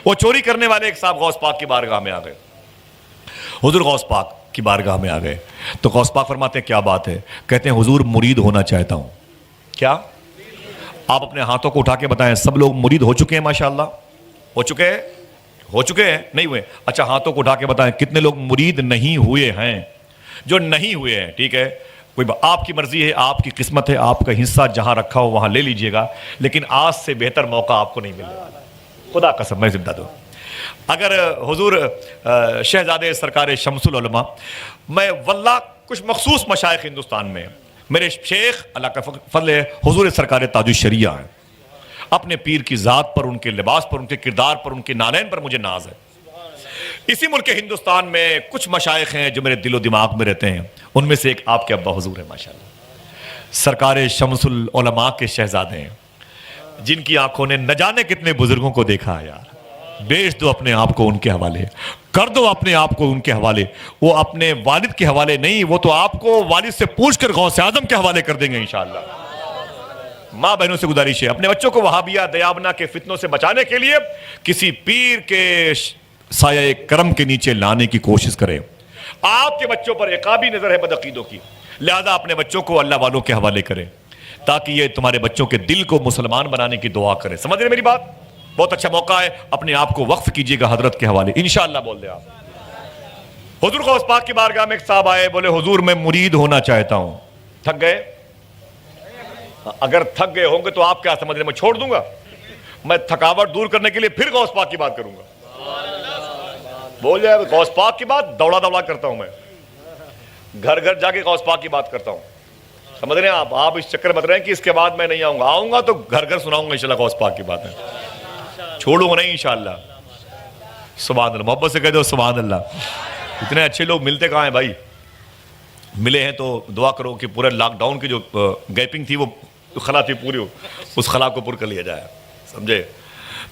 وہ چوری کرنے والے ایک صاحب غوث پاک کی بارگاہ میں آ گئے، حضور غوث پاک کی بارگاہ میں آ گئے تو غوث پاک فرماتے ہیں کیا بات ہے؟ کہتے ہیں حضور مرید ہونا چاہتا ہوں۔ کیا آپ اپنے ہاتھوں کو اٹھا کے بتائیں، سب لوگ مرید ہو چکے ہیں؟ ماشاءاللہ ہو چکے ہیں؟ ہو چکے ہیں؟ نہیں ہوئے؟ اچھا ہاتھوں کو اٹھا کے بتائیں کتنے لوگ مرید نہیں ہوئے ہیں؟ جو نہیں ہوئے ہیں ٹھیک ہے، کوئی آپ کی مرضی ہے، آپ کی قسمت ہے، آپ کا حصہ جہاں رکھا ہو وہاں لے لیجئے گا، لیکن آج سے بہتر موقع آپ کو نہیں ملے، خدا قسم میں زندہ دوں۔ اگر حضور شہزادے سرکار شمس العلماء، میں واللہ کچھ مخصوص مشائخ ہندوستان میں، میرے شیخ اللہ کا فضل ہے حضور سرکار تاج الشریعہ ہیں، اپنے پیر کی ذات پر، ان کے لباس پر، ان کے کردار پر، ان کے نالین پر مجھے ناز ہے۔ اسی ملک ہندوستان میں کچھ مشائخ ہیں جو میرے دل و دماغ میں رہتے ہیں، ان میں سے ایک آپ کے ابا حضور ہیں ماشاءاللہ، سرکار شمس العلماء کے شہزادے ہیں، جن کی آنکھوں نے نہ جانے کتنے بزرگوں کو دیکھا ہے یار۔ بیچ دو اپنے آپ کو ان کے حوالے، کر دو اپنے آپ کو ان کے حوالے، وہ اپنے والد کے حوالے نہیں، وہ تو آپ کو والد سے پوچھ کر غوث اعظم کے حوالے کر دیں گے انشاءاللہ۔ ماں بہنوں سے گزارش ہے اپنے بچوں کو وہابیہ دیابنا کے فتنوں سے بچانے کے لیے کسی پیر کے سایہ کرم کے نیچے لانے کی کوشش کریں۔ آپ کے بچوں پر عقابی نظر ہے بدعقیدوں کی، لہذا اپنے بچوں کو اللہ والوں کے حوالے کریں تاکہ یہ تمہارے بچوں کے دل کو مسلمان بنانے کی دعا کریں۔ سمجھ رہے میری بات؟ بہت اچھا موقع ہے، اپنے آپ کو وقف کیجئے گا حضرت کے حوالے، انشاءاللہ بول دیں آپ۔ حضور غوث پاک کی بارگاہ میں ایک صاحب آئے، بولے حضور میں مرید ہونا چاہتا ہوں۔ تھک گئے؟ اگر تھک گئے ہوں گے تو آپ کیا سمجھ رہے میں چھوڑ دوں گا؟ میں تھکاوٹ دور کرنے کے لیے پھر غوث پاک کی بات کروں گا۔ بول جائے غوث پاک کی بات دوڑا دوڑا کرتا ہوں، میں گھر گھر جا کے غوث پاک کی بات کرتا ہوں۔ سمجھ رہے ہیں آپ اس چکر مت رہے ہیں کہ اس کے بعد میں نہیں آؤں گا، آؤں گا تو گھر گھر سناؤں گا انشاءاللہ غوث پاک کی باتیں، چھوڑوں گا نہیں انشاءاللہ۔ سبحان اللہ، محبت سے کہہ دو سبحان اللہ۔ اتنے اچھے لوگ ملتے کہاں ہیں بھائی؟ ملے ہیں تو دعا کرو کہ پورے لاک ڈاؤن کی جو گیپنگ تھی وہ خلا تھی پوری ہو، اس خلا کو پر کر لیا جائے، سمجھے؟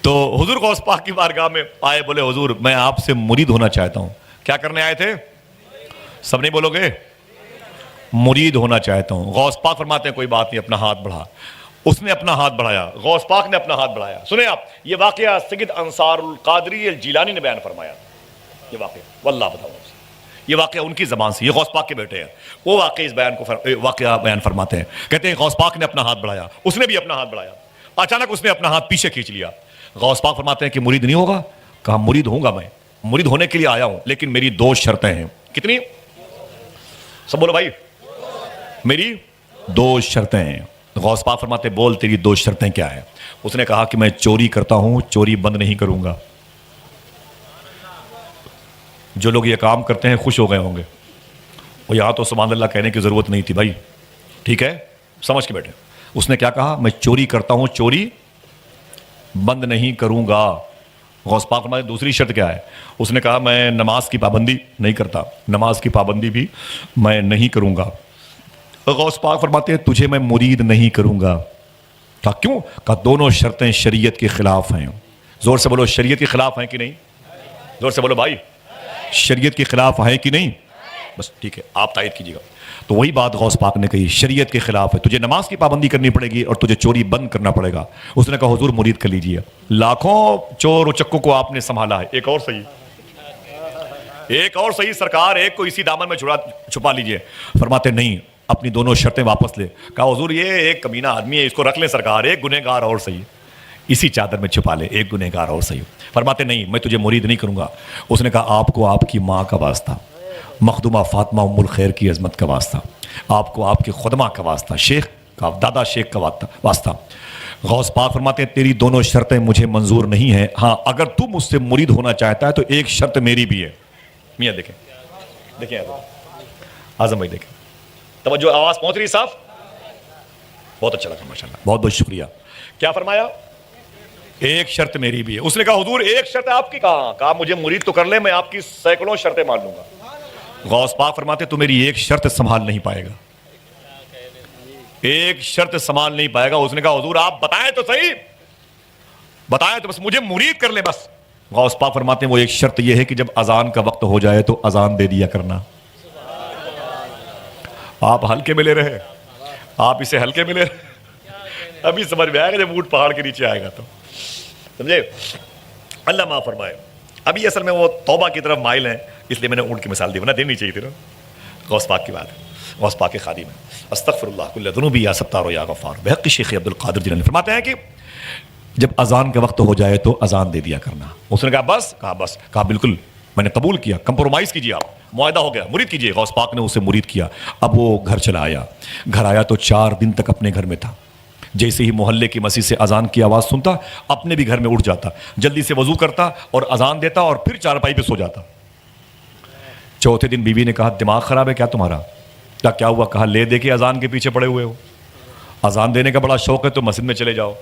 تو حضور غوث پاک کی بارگاہ میں آئے، بولے حضور میں آپ سے مرید ہونا چاہتا ہوں۔ کیا کرنے آئے تھے؟ سب نہیں بولو گے؟ مرید ہونا چاہتا ہوں۔ غوث پاک فرماتے ہیں کوئی بات نہیں، اپنا ہاتھ بڑھا۔ اس نے اپنا ہاتھ بڑھایا، غوث پاک نے اپنا ہاتھ بڑھایا۔ سنیں آپ، یہ واقعہ سید انصار القادری الجیلانی نے بیان فرمایا، یہ واقعہ واللہ بتاؤ، یہ واقعہ ان کی زبان سے، یہ غوث پاک کے بیٹے ہیں، وہ واقعہ اس بیان کو واقعہ بیان فرماتے ہیں۔ کہتے ہیں غوث پاک نے اپنا ہاتھ بڑھایا، اس نے بھی اپنا ہاتھ بڑھایا، اچانک اس نے اپنا ہاتھ پیچھے کھینچ لیا۔ غوث پاک فرماتے ہیں کہ مرید نہیں ہوگا؟ کہا مرید ہوں گا، میں مرید ہونے کے لیے آیا ہوں، لیکن میری دو شرطیں ہیں۔ کتنی؟ سب بولو بھائی، میری دو شرطیں ہیں۔ غوث پاک فرماتے بول تیری دو شرطیں کیا ہیں؟ اس نے کہا کہ میں چوری کرتا ہوں، چوری بند نہیں کروں گا۔ جو لوگ یہ کام کرتے ہیں خوش ہو گئے ہوں گے، اور یہاں تو سبحان اللہ کہنے کی ضرورت نہیں تھی بھائی، ٹھیک ہے سمجھ کے بیٹھے۔ اس نے کیا کہا؟ میں چوری کرتا ہوں، چوری بند نہیں کروں گا۔ غوث پاک فرماتے دوسری شرط کیا ہے؟ اس نے کہا میں نماز کی پابندی نہیں کرتا، نماز کی پابندی بھی میں نہیں کروں گا۔ غوث پاک فرماتے ہیں تجھے میں مرید نہیں کروں گا۔ کہا کیوں؟ کہا دونوں شرطیں شریعت کے خلاف ہیں۔ زور سے بولو شریعت کے خلاف ہیں کہ نہیں؟ زور سے بولو بھائی، شریعت کے خلاف ہیں کہ نہیں؟ بس ٹھیک ہے، آپ تائید کیجیے گا۔ تو وہی بات غوث پاک نے کہی، شریعت کے خلاف ہے، تجھے نماز کی پابندی کرنی پڑے گی اور تجھے چوری بند کرنا پڑے گا۔ اس نے کہا حضور مرید کر لیجیے۔ لاکھوں چور و چکوں کو آپ نے سنبھالا ہے، ایک اور صحیح، ایک اور صحیح سرکار، ایک کو اسی دامن میں چھپا لیجیے۔ فرماتے نہیں، اپنی دونوں شرطیں واپس لے۔ کہا حضور یہ ایک کمینہ آدمی ہے، اس کو رکھ لیں سرکار، ایک گنہگار اور صحیح، اسی چادر میں چھپا لے، ایک گنہگار اور صحیح۔ فرماتے نہیں، میں تجھے مرید نہیں کروں گا۔ اس نے کہا آپ کو آپ کی ماں کا واسطہ، مخدومہ فاطمہ ام الخیر کی عظمت کا واسطہ، آپ کو آپ کے خدمہ کا واسطہ، شیخ کا، دادا شیخ کا واسطہ۔ غوث پاک فرماتے ہیں تیری دونوں شرطیں مجھے منظور نہیں ہیں، ہاں اگر تو مجھ سے مرید ہونا چاہتا ہے تو ایک شرط میری بھی ہے۔ میاں دیکھیں، دیکھیں اعظم بھائی دیکھیں، توجہ آواز پہنچ رہی صاحب؟ بہت اچھا لگا ماشاءاللہ، بہت بہت شکریہ۔ کیا فرمایا؟ ایک شرط میری بھی ہے۔ اس نے کہا حضور ایک شرط آپ کی کہاں؟ کہا مجھے مرید تو کر لے، میں آپ کی سینکڑوں شرطیں مان لوں گا۔ غوث پاک فرماتے تو میری ایک شرط سنبھال نہیں پائے گا، ایک شرط سنبھال نہیں پائے گا۔ اس نے کہا حضور آپ بتائیں تو صحیح، بتائیں تو بس، مجھے مرید کر لے بس۔ غوث پاک فرماتے ہیں وہ ایک شرط یہ ہے کہ جب اذان کا وقت ہو جائے تو اذان دے دیا کرنا۔ آپ ہلکے میں لے رہے، آپ اسے ہلکے میں لے رہے، ابھی سمجھ میں آئے گا جب اونٹ پہاڑ کے نیچے آئے گا تو، سمجھے؟ اللہ معاف فرمائے. ابھی اصل میں وہ توبہ کی طرف مائل ہیں, اس لیے میں نے اونٹ کی مثال دی, ورنہ دینی چاہیے تھی نا. غوث پاک کی بات ہے, غوث پاک کے خادم ہیں. استغفر اللہ کل ذنوبی یا ستار یا غفار. بحق شیخ عبد القادر جیلانی فرماتے ہیں کہ جب اذان کا وقت ہو جائے تو اذان دے دیا کرنا. اس نے کہا بس, کہا بس, کہا بالکل میں نے قبول کیا, کمپرومائز کیجیے, آپ معاہدہ ہو گیا, مرید کیجیے. غوث پاک نے اسے مرید کیا. اب وہ گھر چلا آیا. گھر آیا تو 4 دن تک اپنے گھر میں تھا. جیسے ہی محلے کی مسجد سے اذان کی آواز سنتا, اپنے بھی گھر میں اٹھ جاتا, جلدی سے وضو کرتا اور اذان دیتا اور پھر چارپائی پہ سو جاتا. چوتھے دن بیوی نے کہا دماغ خراب ہے کیا تمہارا؟ کیا ہوا؟ کہا لے دے کے اذان کے پیچھے پڑے ہوئے ہو, اذان دینے کا بڑا شوق ہے تو مسجد میں چلے جاؤ,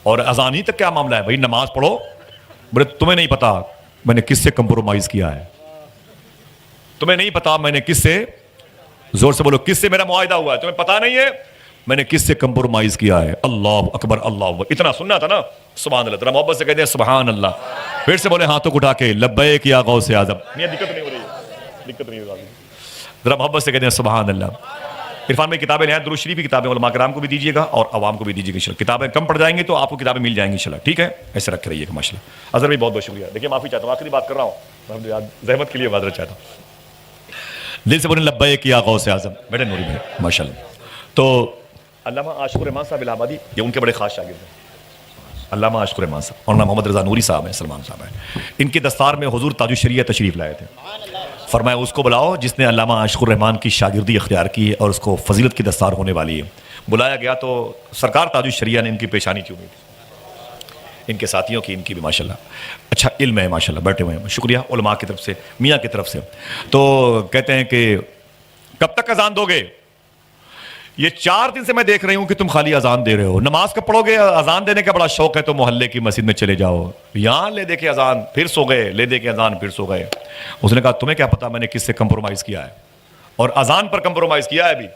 اور اذان ہی تک کیا معاملہ ہے بھائی, نماز پڑھو. بولے تمہیں نہیں پتا میں نے کس سے کمپرومائز کیا ہے, تمہیں نہیں پتا میں نے کس سے, زور سے بولو, کس سے میرا معاہدہ ہوا ہے, تمہیں پتا نہیں ہے میں نے کس سے کمپرومائز کیا ہے. اللہ اکبر, اللہ اکبر. اتنا سننا تھا نا, سبحان اللہ. ذرا محبت سے کہتے ہیں سبحان اللہ. پھر سے بولے ہاتھوں کو اٹھا کے لبیک یا غوث اعظم. نہیں دقت نہیں ہو رہی ہے, دقت نہیں ہو رہی. ذرا محبت سے کہتے ہیں سبحان اللہ. عرفان میں کتابیں ہیں, درود شریف کی کتابیں علماء کرام کو بھی دیجیے گا اور عوام کو بھی دیجیے گا. کتابیں کم پڑ جائیں گی تو آپ کو کتابیں مل جائیں گی انشاءاللہ, ٹھیک ہے؟ ایسے رکھ کے رہیے گا. ماشاء اللہ. اظہر بھی بہت بہت شکریہ. دیکھیے معافی چاہتا ہوں, آخری بات کر رہا ہوں, زحمت کے لیے معذرت چاہتا ہوں. دل سے بولیں لبیک یا غوث اعظم. بیٹے نوری بھائی ماشاء اللہ. تو علامہ عاشق الرحمان صاحب الہ آبادی, یہ ان کے بڑے خاص شاگرد ہیں. علامہ عاشق الرحمان صاحب اور محمد رضا نوری صاحب ہیں, سلمان صاحب ہیں. ان کے دستار میں حضور تاج الشریعہ تشریف لائے تھے. فرمایا اس کو بلاؤ جس نے علامہ عاشق الرحمان کی شاگردی اختیار کی ہے اور اس کو فضیلت کی دستار ہونے والی ہے. بلایا گیا تو سرکار تاج الشریعہ نے ان کی پیشانی چومی تھی, ان کے ساتھیوں کی, ان کی بھی ماشاءاللہ اچھا علم ہے ماشاءاللہ, بیٹھے ہوئے ہیں. شکریہ علماء کی طرف سے, میاں کی طرف سے. تو کہتے ہیں کہ کب تک اذان دو گے؟ یہ 4 دن سے میں دیکھ رہی ہوں کہ تم خالی اذان دے رہے ہو. نماز کب پڑھو گے؟ اذان دینے کا بڑا شوق ہے تو محلے کی مسجد میں چلے جاؤ. یہاں لے دے کے اذان پھر سو گئے, لے دے کے اذان پھر سو گئے. اس نے کہا تمہیں کیا پتا میں نے کس سے کمپرومائز کیا ہے, اور اذان پر کمپرومائز کیا ہے ابھی.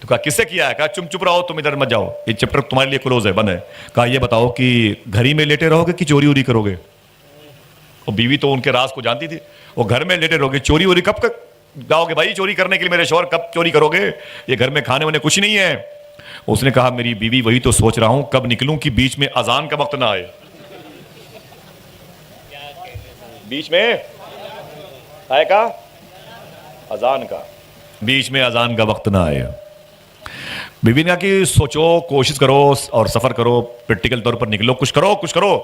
تو کہا کس سے کیا ہے؟ کہا چپ رہو, تم ادھر مت جاؤ, یہ چیپٹر تمہارے لیے کلوز ہے, بند ہے. کہا یہ بتاؤ کہ گھر ہی میں لیٹے رہو گے کہ چوری ووری کرو گے؟ اور بیوی تو ان کے راز کو جانتی تھی. وہ گھر میں لیٹے رہو گے, چوری ووری کب تک جاؤ گے بھائی چوری کرنے کے لیے؟ میرے شوہر کب چوری کرو گے؟ یہ گھر میں کھانے وانے کچھ نہیں ہے. اس نے کہا میری بیوی وہی تو سوچ رہا ہوں کب نکلوں کہ بیچ میں اذان کا وقت نہ آئے. بیچ میں آئے کا اذان کا, بیچ میں اذان کا وقت نہ آئے. بیوی نے کہا کہ سوچو, کوشش کرو اور سفر کرو, پریکٹیکل طور پر نکلو, کچھ کرو.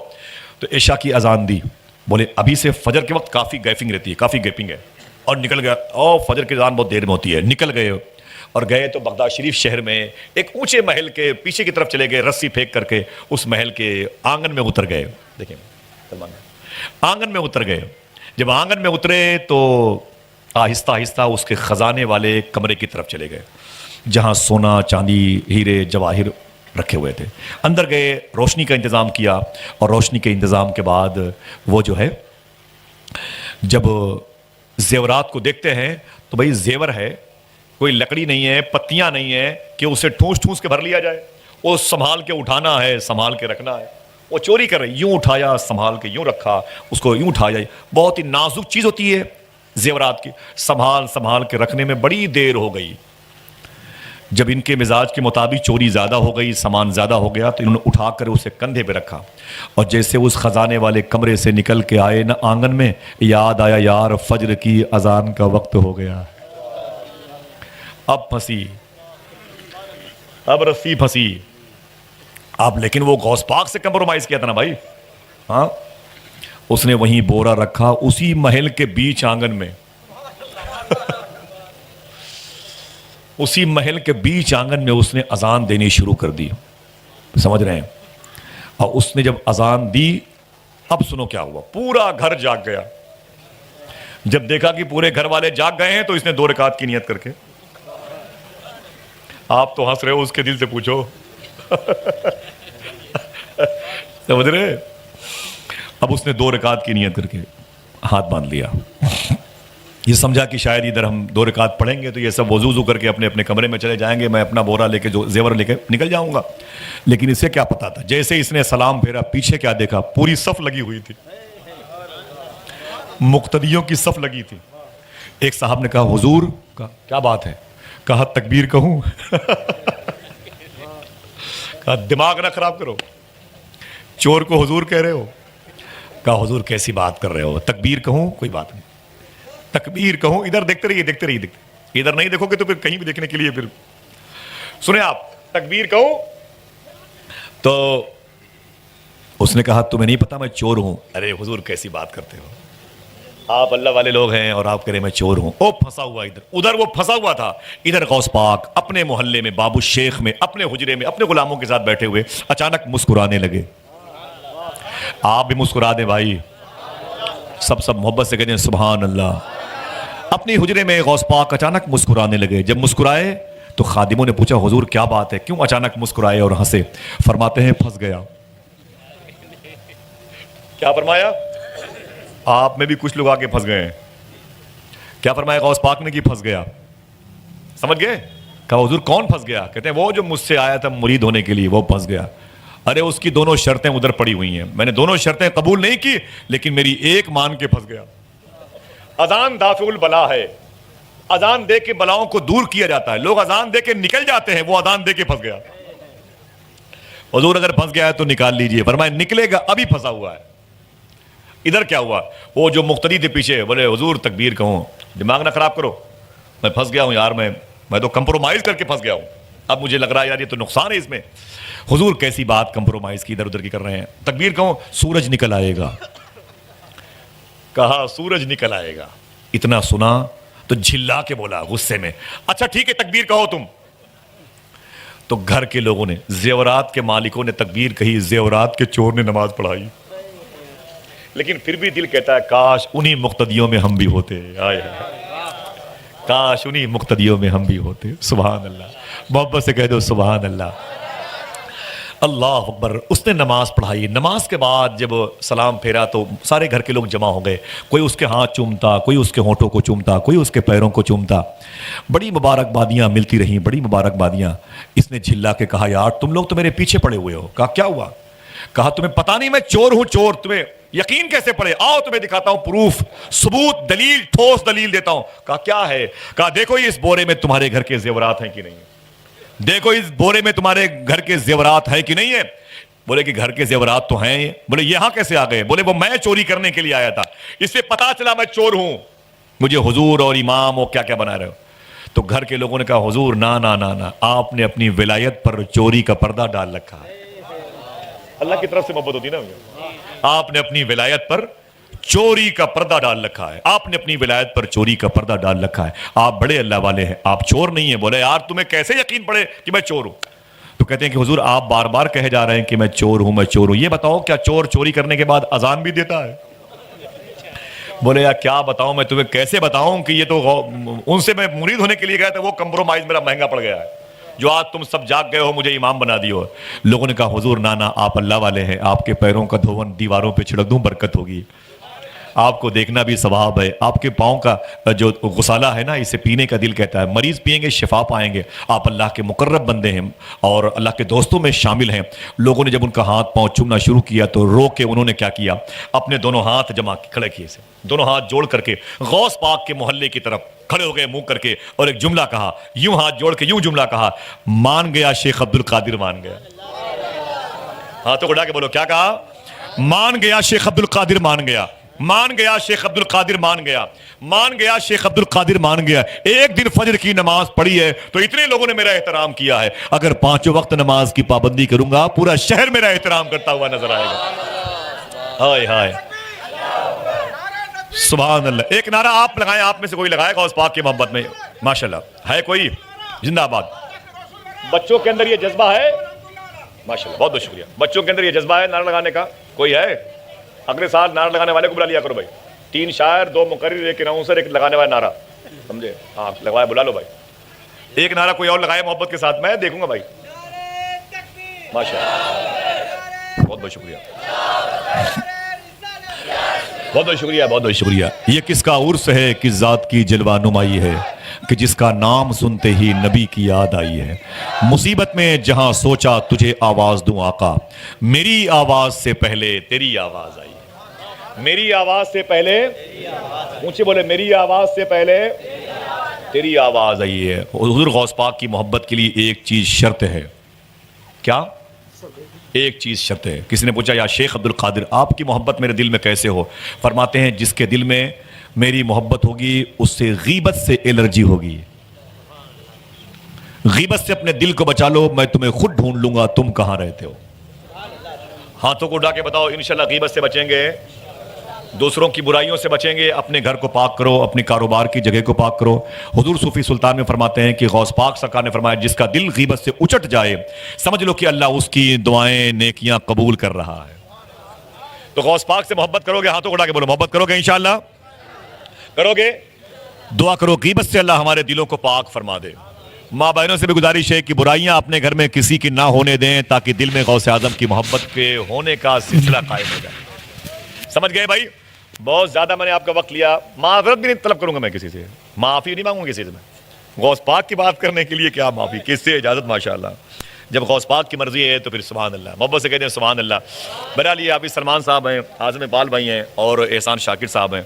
تو عشاء کی اذان دی. بولے ابھی سے فجر کے وقت کافی گیپنگ رہتی ہے, کافی گیپنگ ہے. اور نکل گیا. اور فجر کی اذان بہت دیر میں ہوتی ہے. نکل گئے اور گئے تو بغداد شریف شہر میں ایک اونچے محل کے پیچھے کی طرف چلے گئے, رسی پھینک کر کے اس محل کے آنگن میں اتر گئے. دیکھیں سلمان, آنگن میں اتر گئے. جب آنگن میں اترے تو آہستہ آہستہ اس کے خزانے والے کمرے کی طرف چلے گئے جہاں سونا, چاندی, ہیرے, جواہر رکھے ہوئے تھے. اندر گئے, روشنی کا انتظام کیا, اور روشنی کے انتظام کے بعد وہ جو ہے جب زیورات کو دیکھتے ہیں تو بھائی زیور ہے, کوئی لکڑی نہیں ہے, پتیاں نہیں ہے کہ اسے ٹھونس کے بھر لیا جائے. وہ سنبھال کے اٹھانا ہے, سنبھال کے رکھنا ہے. وہ چوری کر رہے, یوں اٹھایا, سنبھال کے یوں رکھا, اس کو یوں اٹھایا. بہت ہی نازک چیز ہوتی ہے زیورات کی, سنبھال کے رکھنے میں بڑی دیر ہو گئی. جب ان کے مزاج کے مطابق چوری زیادہ ہو گئی, سامان زیادہ ہو گیا, تو انہوں نے اٹھا کر اسے کندھے پہ رکھا. اور جیسے اس خزانے والے کمرے سے نکل کے آئے نا آنگن میں, یاد آیا یار فجر کی اذان کا وقت ہو گیا. اب پھنسی, اب رسی پھنسی. اب لیکن وہ غوث پاک سے کمپرومائز کیا تھا نا بھائی. ہاں, اس نے وہیں بورا رکھا اسی محل کے بیچ آنگن میں. اسی محل کے بیچ آنگن میں اس نے اذان دینی شروع کر دی. سمجھ رہے ہیں؟ اور اس نے جب اذان دی, اب سنو کیا ہوا, پورا گھر جاگ گیا. جب دیکھا کہ پورے گھر والے جاگ گئے ہیں تو اس نے 2 رکعت کی نیت کر کے, آپ تو ہنس رہے ہو, اس کے دل سے پوچھو. سمجھ رہے؟ اب اس نے 2 رکعت کی نیت کر کے ہاتھ باندھ لیا. یہ سمجھا کہ شاید ادھر ہم 2 رکعت پڑھیں گے تو یہ سب وضو کر کے اپنے اپنے کمرے میں چلے جائیں گے, میں اپنا بورا لے کے جو زیور لے کے نکل جاؤں گا. لیکن اسے کیا پتا تھا, جیسے اس نے سلام پھیرا, پیچھے کیا دیکھا, پوری صف لگی ہوئی تھی, مقتدیوں کی صف لگی تھی. ایک صاحب نے کہا حضور, کیا بات ہے؟ کہا تکبیر کہوں؟ کہا دماغ نہ خراب کرو, چور کو حضور کہہ رہے ہو. کہا حضور کیسی بات کر رہے ہو, تکبیر کہوں؟ کوئی بات نہیں, تکبیر کہوں؟ ادھر دیکھتے رہیے, دیکھتے رہیے, ادھر نہیں دیکھو گے تو پھر کہیں بھی دیکھنے کے لیے پھر سنیں آپ, تکبیر کہوں؟ تو اس نے کہا تمہیں نہیں پتا میں چور ہوں. ارے حضور کیسی بات کرتے ہو, آپ اللہ والے لوگ ہیں اور آپ کہہ رہے میں چور ہوں. او پھنسا ہوا ادھر وہ پھنسا ہوا تھا, ادھر غوث پاک اپنے محلے میں بابو شیخ میں اپنے حجرے میں اپنے غلاموں کے ساتھ بیٹھے ہوئے اچانک مسکرانے لگے. آپ بھی مسکرا دیں بھائی, سب محبت سے کہتے ہیں سبحان اللہ. اپنی حجرے میں غوث پاک اچانک مسکرانے لگے. جب مسکرائے تو خادموں نے پوچھا حضور کیا بات ہے, کیوں اچانک مسکرائے اور ہنسے؟ فرماتے ہیں پھنس گیا. کیا فرمایا؟ آپ میں بھی کچھ لوگ آگے پھنس گئے ہیں. کیا فرمایا غوث پاک نے کہ پھنس گیا؟ سمجھ گئے؟ کہا حضور کون پھنس گیا؟ کہتے ہیں وہ جو مجھ سے آیا تھا مرید ہونے کے لیے وہ پھنس گیا. ارے اس کی دونوں شرطیں ادھر پڑی ہوئی ہیں, میں نے دونوں شرطیں قبول نہیں کی لیکن میری ایک مان کے پھنس گیا. اذان دافع البلا ہے, اذان دے کے بلاؤں کو دور کیا جاتا ہے. لوگ اذان دے کے نکل جاتے ہیں, وہ اذان دے کے پھنس گیا. حضور اگر پھنس گیا ہے تو نکال لیجئے. فرمایا نکلے گا, ابھی پھنسا ہوا ہے. ادھر کیا ہوا, وہ جو مقتدی تھے پیچھے بولے حضور تکبیر کہوں؟ دماغ نہ خراب کرو, میں پھنس گیا ہوں یار, میں تو کمپرومائز کر کے پھنس گیا ہوں. اب مجھے لگ رہا ہے یار یہ تو نقصان ہے اس میں. حضور کیسی بات کمپرومائز کی ادھر ادھر کی کر رہے ہیں. تکبیر کہوں؟ سورج نکل آئے گا. کہا سورج نکل آئے گا. اتنا سنا تو جھلا کے بولا غصے میں, اچھا ٹھیک ہے تکبیر کہو تم. تو گھر کے لوگوں نے, زیورات کے مالکوں نے تکبیر کہی, زیورات کے چور نے نماز پڑھائی. لیکن پھر بھی دل کہتا ہے کاش انہی مقتدیوں میں ہم بھی ہوتے. کاش انہی مقتدیوں میں ہم بھی ہوتے. سبحان اللہ, محبت سے کہہ دو سبحان اللہ. اللہ اکبر. اس نے نماز پڑھائی. نماز کے بعد جب سلام پھیرا تو سارے گھر کے لوگ جمع ہو گئے. کوئی اس کے ہاتھ چومتا, کوئی اس کے ہونٹوں کو چومتا, کوئی اس کے پیروں کو چومتا. بڑی مبارکبادیاں ملتی رہیں, بڑی مبارکبادیاں. اس نے جھلا کے کہا یار تم لوگ تو میرے پیچھے پڑے ہوئے ہو. کہا کیا ہوا؟ کہا تمہیں پتا نہیں میں چور ہوں چور, تمہیں یقین کیسے پڑے؟ آؤ تمہیں دکھاتا ہوں پروف, ثبوت, دلیل, ٹھوس دلیل دیتا ہوں. کہا کیا ہے؟ کہا دیکھو اس بورے میں تمہارے گھر کے زیورات ہیں کہ نہیں, دیکھو اس بورے میں تمہارے گھر کے زیورات ہیں کہ نہیں ہے. بولے کہ گھر کے زیورات تو ہیں. بولے یہاں کیسے آ گئے؟ بولے وہ میں چوری کرنے کے لیے آیا تھا, اس سے پتا چلا میں چور ہوں, مجھے حضور اور امام اور کیا کیا بنا رہے ہو. تو گھر کے لوگوں نے کہا حضور نا نا نا نا, آپ نے اپنی ولایت پر چوری کا پردہ ڈال رکھا ہے. اللہ کی طرف سے محبت ہوتی نا, آپ نے اپنی ولایت پر چوری کا پردہ ڈال رکھا ہے. آپ نے اپنی ولایت پر چوری کا پردہ ڈال رکھا ہے. آپ بڑے اللہ والے ہیں, آپ چور نہیں ہیں. بولے یار تمہیں کیسے یقین پڑے کہ میں چور ہوں؟ تو کہتے ہیں کہ حضور آپ بار بار کہے جا رہے ہیں کہ میں چور ہوں, میں چور ہوں. یہ بتاؤ کیا چور چوری کرنے کے بعد اذان بھی دیتا ہے؟ بولے یار کیا بتاؤں میں تمہیں, کیسے بتاؤں کہ یہ تو ان سے میں مرید ہونے کے لیے گیا تھا, وہ کمپرومائز میرا مہنگا پڑ گیا ہے, جو آج تم سب جاگ گئے ہو مجھے امام بنا دیو. لوگوں نے کہا حضور نانا آپ اللہ والے ہیں, آپ کے پیروں کا دھون دیواروں پہ چھڑک دوں برکت ہوگی. آپ کو دیکھنا بھی ثواب ہے. آپ کے پاؤں کا جو غسالہ ہے نا, اسے پینے کا دل کہتا ہے. مریض پیئیں گے شفا پائیں گے. آپ اللہ کے مقرب بندے ہیں اور اللہ کے دوستوں میں شامل ہیں. لوگوں نے جب ان کا ہاتھ پاؤں چومنا شروع کیا تو رو کے انہوں نے کیا کیا, اپنے دونوں ہاتھ جمع کھڑے کیے سے, دونوں ہاتھ جوڑ کر کے غوث پاک کے محلے کی طرف کھڑے ہو گئے منہ کر کے, اور ایک جملہ کہا, یوں ہاتھ جوڑ کے یوں جملہ کہا, مان گیا شیخ عبد القادر مان گیا. ہاتھوں کو اڑا کے بولو کیا کہا؟ مان گیا شیخ عبد القادر مان گیا, مان گیا شیخ عبد القادر مان گیا, مان گیا شیخ عبد القادر مان گیا. ایک دن فجر کی نماز پڑھی ہے تو اتنے لوگوں نے میرا احترام کیا ہے. اگر 5 وقت نماز کی پابندی کروں گا پورا شہر میرا احترام کرتا ہوا نظر آئے گا. ہائے ہائے سبحان اللہ. ایک نعرہ آپ لگائیں, آپ میں سے کوئی لگائے غوث پاک کی محبت میں؟ ماشاءاللہ ہے کوئی؟ زندہ آباد. بچوں کے اندر یہ جذبہ ہے ماشاءاللہ, بہت بہت شکریہ. بچوں کے اندر یہ جذبہ ہے نعرہ لگانے کا, کوئی ہے؟ اگلے سال نعرہ لگانے والے کو بلا لیا کرو بھائی. 3 شاعر 2 مقرر, ایک اناؤنسر, ایک لگانے والا نعرہ, سمجھے؟ ہاں لگوائے, بلا لو بھائی. ایک نعرہ کوئی اور لگائے محبت کے ساتھ, میں دیکھوں گا بھائی. ماشاءاللہ, بہت بہت شکریہ, بہت بہت شکریہ, بہت بہت شکریہ. یہ کس کا عرس ہے کس ذات کی جلوہ نمائی ہے کہ جس کا نام سنتے ہی نبی کی یاد آئی ہے. مصیبت میں جہاں سوچا تجھے آواز دوں آقا, میری آواز سے پہلے تیری آواز آئی. میری آواز سے پہلے, اونچے بولے, میری آواز سے پہلے تیری آواز آئی ہے. حضور غوث پاک کی محبت کے لیے ایک چیز شرط ہے, کیا؟ ایک چیز شرط ہے. کسی نے پوچھا یا شیخ عبد القادر آپ کی محبت میرے دل میں کیسے ہو؟ فرماتے ہیں جس کے دل میں میری محبت ہوگی اس سے غیبت سے الرجی ہوگی. غیبت سے اپنے دل کو بچا لو، میں تمہیں خود ڈھونڈ لوں گا تم کہاں رہتے ہو. ہاتھوں کو اٹھا کے بتاؤ انشاءاللہ غیبت سے بچیں گے، دوسروں کی برائیوں سے بچیں گے. اپنے گھر کو پاک کرو، اپنی کاروبار کی جگہ کو پاک کرو. حضور صوفی سلطان میں فرماتے ہیں کہ غوث پاک سرکار نے فرمایا جس کا دل غیبت سے اچٹ جائے سمجھ لو کہ اللہ اس کی دعائیں نیکیاں قبول کر رہا ہے. تو غوث پاک سے محبت کرو گے، ہاتھوں کو اٹھا کے بولو محبت کرو گے انشاءاللہ، کرو گے. دعا کرو غیبت سے اللہ ہمارے دلوں کو پاک فرما دے. ماں بہنوں سے بھی گزارش ہے کہ برائیاں اپنے گھر میں کسی کی نہ ہونے دیں تاکہ دل میں غوث اعظم کی محبت کے ہونے کا سلسلہ قائم ہو جائے. سمجھ گئے بھائی؟ بہت زیادہ میں نے آپ کا وقت لیا، معذرت بھی نہیں طلب کروں گا میں کسی سے، معافی نہیں مانگوں گا کسی سے. میں غوث پاک کی بات کرنے کے لیے کیا معافی، کس سے اجازت؟ ماشاءاللہ جب غوث پاک کی مرضی ہے تو پھر سبحان اللہ، محبت سے کہتے ہیں سبحان اللہ. بہرحال یہ حافظ سلمان صاحب ہیں، اعظم اقبال بھائی ہیں اور احسان شاکر صاحب ہیں،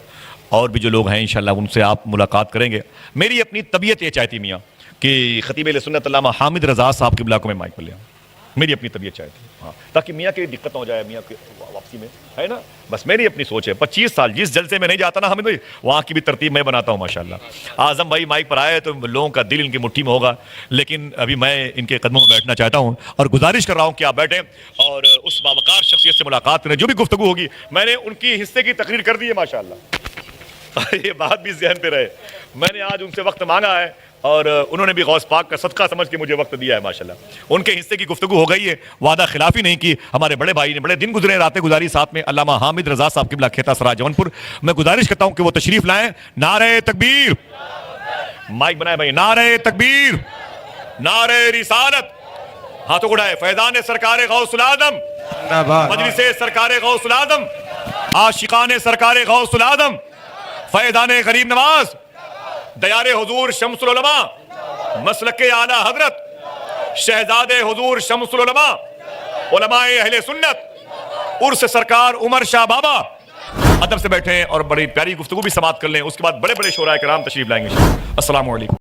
اور بھی جو لوگ ہیں انشاءاللہ ان سے آپ ملاقات کریں گے. میری اپنی طبیعت یہ چاہتی میاں کہ خطیب اہل سنت علامہ حامد رضا صاحب قبلہ کو میں مائک پر لے آؤں. میری اپنی طبیعت چاہتی ہے، ہاں، تاکہ میاں کی دقت نہ ہو جائے، میاں کی واپسی میں ہے نا. بس میری اپنی سوچ ہے. 25 سال جس جلسے میں نہیں جاتا نا حامد بھائی، وہاں کی بھی ترتیب میں بناتا ہوں ماشاءاللہ. اعظم بھائی مائک پر آئے تو لوگوں کا دل ان کی مٹھی میں ہوگا، لیکن ابھی میں ان کے قدموں میں بیٹھنا چاہتا ہوں اور گزارش کر رہا ہوں کہ آپ بیٹھیں اور اس باوقار شخصیت سے ملاقات کریں. جو بھی گفتگو ہوگی میں نے ان کی حصے کی تقریر کر دی ہے ماشاءاللہ. یہ بات بھی ذہن پہ رہے، میں نے آج ان سے وقت مانگا ہے اور انہوں نے بھی غوث پاک کا صدقہ سمجھ کے مجھے وقت دیا ہے ماشاءاللہ. ان کے حصے کی گفتگو ہو گئی ہے، وعدہ خلافی نہیں کی. ہمارے بڑے بھائی نے بڑے دن گزرے، راتیں گزاری ساتھ میں، علامہ حامد رضا صاحب قبلہ کھیتا سرا جون پور. میں گزارش کرتا ہوں کہ وہ تشریف لائیں. نعرہ تکبیر، مائک بنائے بھائی، نعرہ تکبیر، نعرہ رسالت. ہاتھوں کو اٹھائے. فیضان سرکار غوث العظم، مجلس سرکار غوث العظم، عاشقان سرکار غوث العظم، فیضان غریب نواز، دیار حضور شمس العلماء، مسلک اعلیٰ حضرت شہزاد حضور شمس العلماء، علماء اہل سنت، عرس سرکار عمر شاہ بابا. ادب سے بیٹھیں اور بڑی پیاری گفتگو بھی سماعت کر لیں. اس کے بعد بڑے بڑے شعراء کرام تشریف لائیں گے. السلام علیکم.